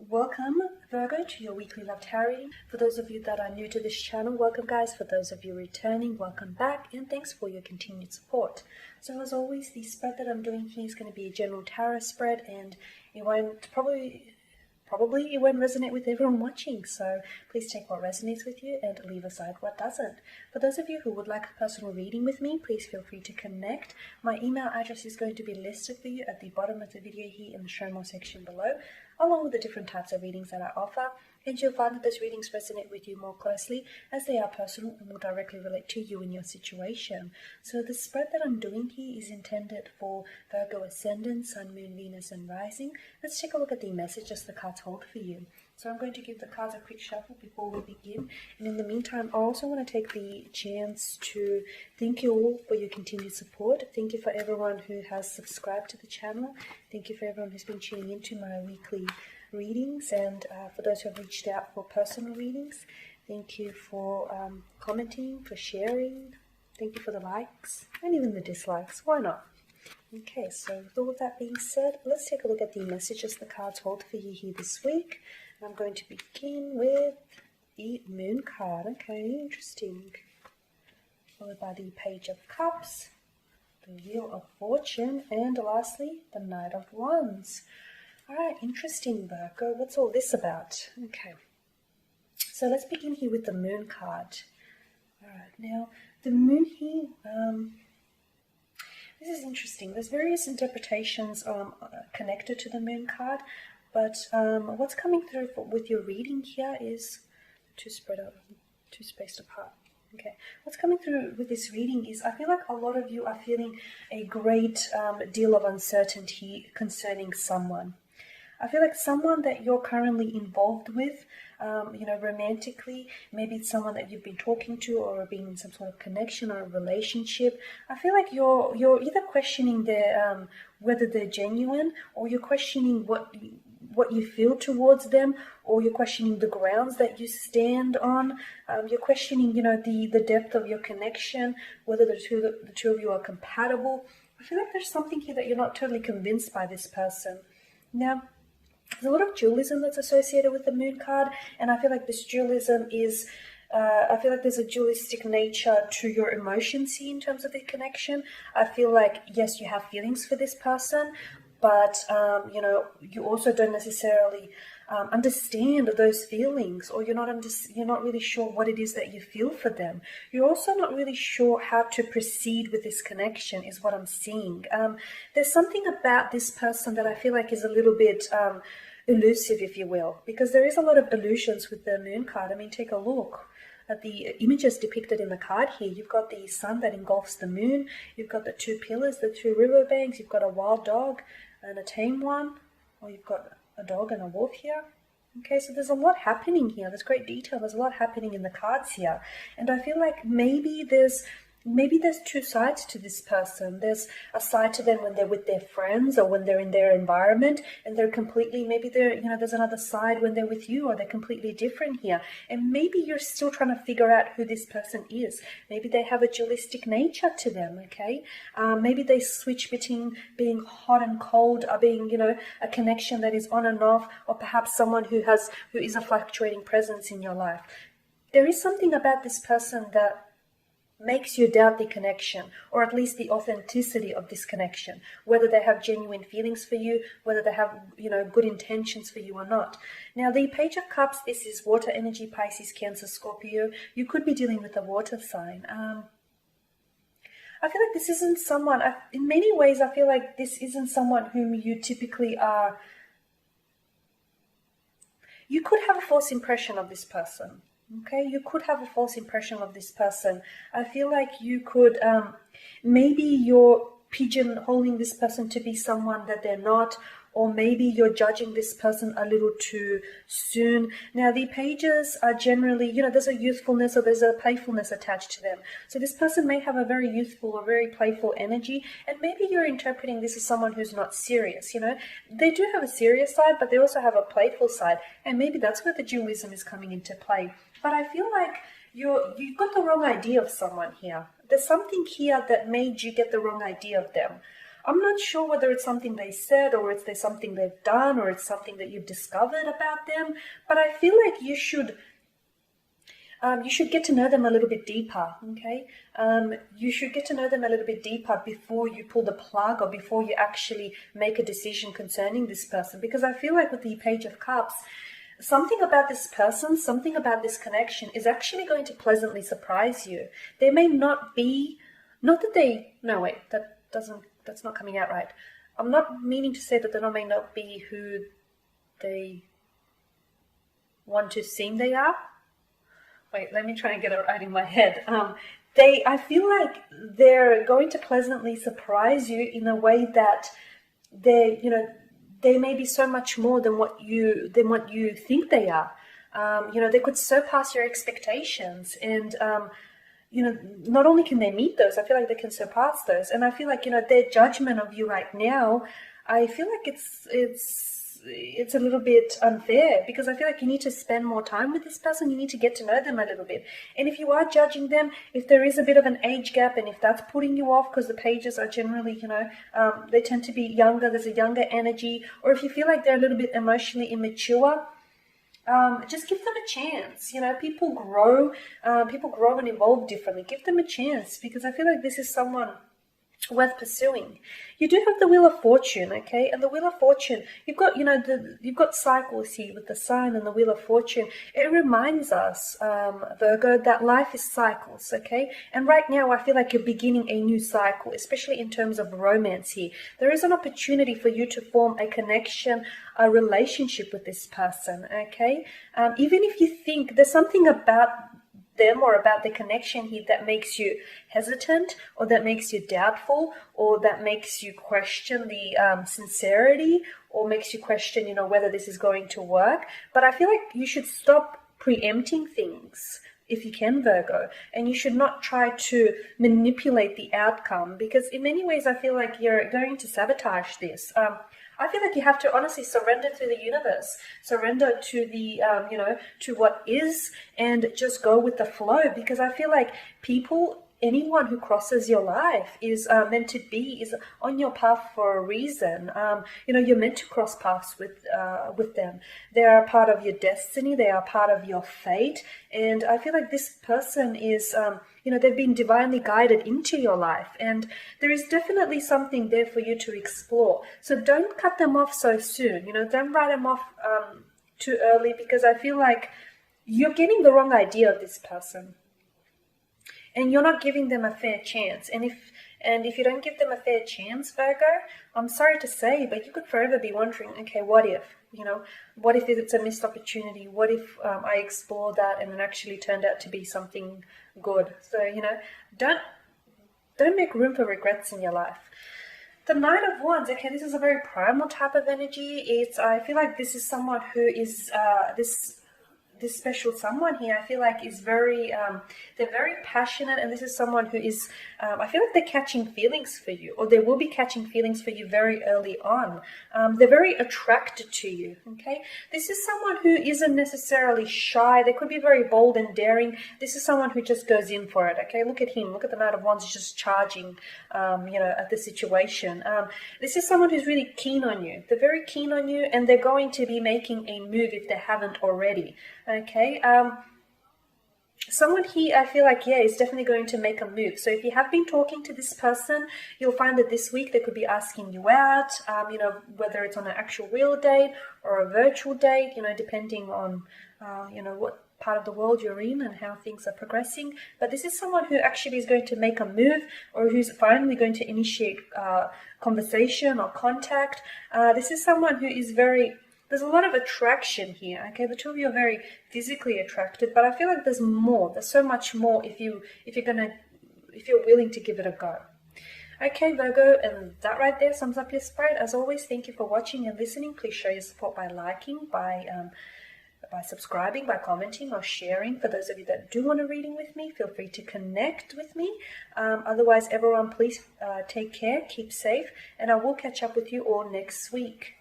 Welcome, Virgo, to your weekly love tarot reading. For those of you that are new to this channel, welcome guys. For those of you returning, welcome back, and thanks for your continued support. So as always, the spread that I'm doing here is going to be a general tarot spread, and it won't probably it won't resonate with everyone watching, so please take what resonates with you and leave aside what doesn't. For those of you who would like a personal reading with me, please feel free to connect. My email address is going to be listed for you at the bottom of the video here in the show more section below, along with the different types of readings that I offer, and you'll find that those readings resonate with you more closely as they are personal and will directly relate to you and your situation. So the spread that I'm doing here is intended for Virgo Ascendant, Sun, Moon, Venus and Rising. Let's take a look at the messages the cards hold for you. So I'm going to give the cards a quick shuffle before we begin, and in the meantime I also want to take the chance to thank you all for your continued support. Thank you for everyone who has subscribed to the channel. Thank you for everyone who's been tuning into my weekly readings, and for those who have reached out for personal readings, thank you for commenting, for sharing, thank you for the likes and even the dislikes. Why not? Okay, so with all that being said, let's take a look at the messages the cards hold for you here this week. I'm going to begin with the Moon card. Okay, interesting. Followed by the Page of Cups, the Wheel of Fortune, and lastly the Knight of Wands. Alright, interesting, Virgo. What's all this about? Okay, so let's begin here with the Moon card. Alright, now the Moon here, this is interesting. There's various interpretations connected to the Moon card, but what's coming through with your reading here is two spaced apart. Okay, what's coming through with this reading is I feel like a lot of you are feeling a great deal of uncertainty concerning someone. I feel like someone that you're currently involved with, romantically, maybe it's someone that you've been talking to or being in some sort of connection or a relationship. I feel like you're either questioning their whether they're genuine, or you're questioning what you feel towards them, or you're questioning the grounds that you stand on. You're questioning, the depth of your connection, whether the two of you are compatible. I feel like there's something here that you're not totally convinced by this person. Now, there's a lot of dualism that's associated with the Moon card, and I feel like this dualism is, I feel like there's a dualistic nature to your emotions here in terms of the connection. I feel like, yes, you have feelings for this person, but, you also don't necessarily understand those feelings, or you're not really sure what it is that you feel for them. You're also not really sure how to proceed with this connection, is what I'm seeing. There's something about this person that I feel like is a little bit elusive, if you will, because there is a lot of illusions with the Moon card. I mean, take a look at the images depicted in the card here. You've got the sun that engulfs the moon, you've got the two pillars, the two riverbanks, you've got a wild dog and a tame one, or you've got a dog and a wolf here. Okay, so there's a lot happening here. There's great detail. There's a lot happening in the cards here. And I feel like maybe there's two sides to this person. There's a side to them when they're with their friends or when they're in their environment, and they're completely, there's another side when they're with you, or they're completely different here. And maybe you're still trying to figure out who this person is. Maybe they have a dualistic nature to them, okay? Maybe they switch between being hot and cold, or being, a connection that is on and off, or perhaps someone who is a fluctuating presence in your life. There is something about this person that makes you doubt the connection, or at least the authenticity of this connection, whether they have genuine feelings for you, whether they have, good intentions for you or not. Now, the Page of Cups, this is water energy, Pisces, Cancer, Scorpio. You could be dealing with a water sign. I feel like this isn't someone, in many ways, I feel like this isn't someone whom you typically are. You could have a false impression of this person. Okay, you could have a false impression of this person. I feel like you could, maybe you're pigeonholing this person to be someone that they're not, or maybe you're judging this person a little too soon. Now, the pages are generally, there's a youthfulness or there's a playfulness attached to them. So this person may have a very youthful or very playful energy, and maybe you're interpreting this as someone who's not serious, They do have a serious side, but they also have a playful side, and maybe that's where the dualism is coming into play. But I feel like you've got the wrong idea of someone here. There's something here that made you get the wrong idea of them. I'm not sure whether it's something they said, or it's there's something they've done, or it's something that you've discovered about them. But I feel like you should get to know them a little bit deeper, okay? You should get to know them a little bit deeper before you pull the plug, or before you actually make a decision concerning this person. Because I feel like with the Page of Cups, something about this person, something about this connection is actually going to pleasantly surprise you. They may not be, not that they, no wait, that's not coming out right. I'm not meaning to say that they may not be who they want to seem they are. Wait, let me try and get it right in my head. I feel like they're going to pleasantly surprise you in a way that they may be so much more than what you think they are. They could surpass your expectations, and not only can they meet those, I feel like they can surpass those. And I feel like their judgment of you right now, I feel like it's a little bit unfair, because I feel like you need to spend more time with this person. You need to get to know them a little bit. And if you are judging them, if there is a bit of an age gap, and if that's putting you off, because the pages are generally, they tend to be younger, there's a younger energy, or if you feel like they're a little bit emotionally immature, just give them a chance. People grow and evolve differently. Give them a chance, because I feel like this is someone worth pursuing. You do have the Wheel of Fortune, okay? And the Wheel of Fortune, you've got, you've got cycles here with the Sign and the Wheel of Fortune. It reminds us, Virgo, that life is cycles, okay? And right now, I feel like you're beginning a new cycle, especially in terms of romance here. There is an opportunity for you to form a connection, a relationship with this person, okay? Even if you think there's something about them or about the connection here that makes you hesitant, or that makes you doubtful, or that makes you question the sincerity, or makes you question, whether this is going to work. But I feel like you should stop preempting things if you can, Virgo, and you should not try to manipulate the outcome, because in many ways I feel like you're going to sabotage this. I feel like you have to honestly surrender to the universe, surrender to the, to what is, and just go with the flow. Because I feel like anyone who crosses your life is meant to be, is on your path for a reason. You're meant to cross paths with them. They are a part of your destiny. They are part of your fate. And I feel like this person is, they've been divinely guided into your life. And there is definitely something there for you to explore. So don't cut them off so soon. Don't write them off too early, because I feel like you're getting the wrong idea of this person. And you're not giving them a fair chance. And if you don't give them a fair chance, Virgo, I'm sorry to say, but you could forever be wondering, okay, what if? What if it's a missed opportunity? What if I explored that and it actually turned out to be something good? So, don't make room for regrets in your life. The Knight of Wands, okay, this is a very primal type of energy. I feel like this is someone who is, this special someone here, I feel like is very, they're very passionate, and this is someone who is, I feel like they're catching feelings for you, or they will be catching feelings for you very early on. They're very attracted to you, okay? This is someone who isn't necessarily shy. They could be very bold and daring. This is someone who just goes in for it, okay? Look at him. Look at the Knight of Wands. He's just charging, at the situation. This is someone who's really keen on you. They're very keen on you, and they're going to be making a move if they haven't already. Okay, someone here, I feel like, is definitely going to make a move. So if you have been talking to this person, you'll find that this week they could be asking you out, whether it's on an actual real date or a virtual date, depending on, what part of the world you're in and how things are progressing. But this is someone who actually is going to make a move, or who's finally going to initiate conversation or contact. This is someone who is there's a lot of attraction here, okay? The two of you are very physically attracted, but I feel like there's more. There's so much more if you're willing to give it a go. Okay, Virgo, and that right there sums up your spirit. As always, thank you for watching and listening. Please show your support by liking, by subscribing, by commenting or sharing. For those of you that do want a reading with me, feel free to connect with me. Otherwise, everyone, please take care, keep safe, and I will catch up with you all next week.